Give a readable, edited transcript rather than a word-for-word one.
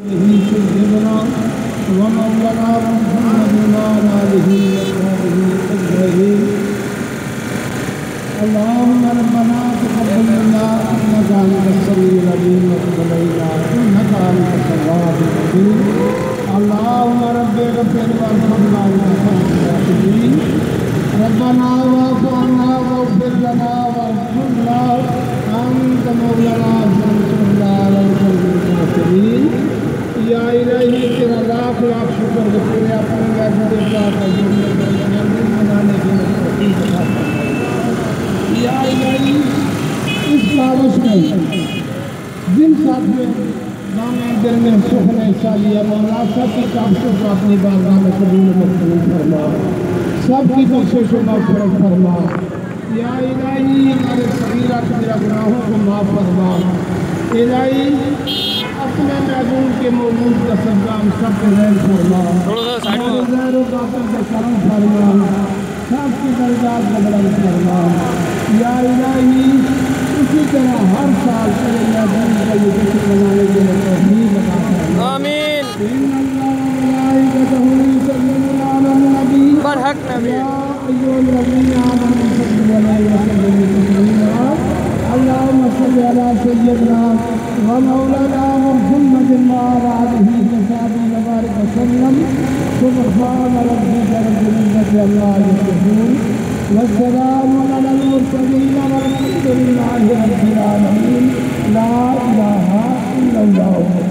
سيدنا ومولانا محمد وعلى آله وصحبه أجمعين. اللهم ربنا تقبل منا إنك أنت السميع العليم وتب علينا إنك أنت التواب الرحيم. اللهم رب اغفر وارحمنا وأنت خير الراحمين. ربنا واعف عنا واغفر لنا وارحمنا أنت مولانا فانصرنا على القوم الكافرين. یا الہی تیرا لاکھ لاکھ شکر کہ تیرے اپنے محبوب پاک کا جنم منانے کی توفیق عطا فرما. یا الہی اس کاوش میں جن ساتھیوں دامن دل میں سخن سالیہ مولا سب کی کاوشوں کو اپنی بارگاہ میں قبول مقبول فرما. سب کی بخشش و مغفرت فرما. یا الہی ہمارے صغیرہ کبیرہ گناہوں کو معاف فرما. الہی اپنے محبوب کے موجود کا صدقہ ہم سب کو رحم فرما. زہر و باطن کا کرم فرما. سب کی درجات بلند فرما. یا الہی اسی طرح ہر سال تیرے محبوب کا یہ جشن منانے کے لیے توفیق عطا فرما. آمین. ان اللہ وملائکتہ یصلون علی النبی برحق نبی یا ایھا الذین آمنوا صلوا علیہ وسلموا تسلیما. اللهم صل على سيدنا ومولانا محمد وعلى آله وصحبه وبارك وسلم. سبحان ربك رب العزة عما يصفون والسلام على المرسلين والحمد لله رب العالمين. لا إله إلا الله.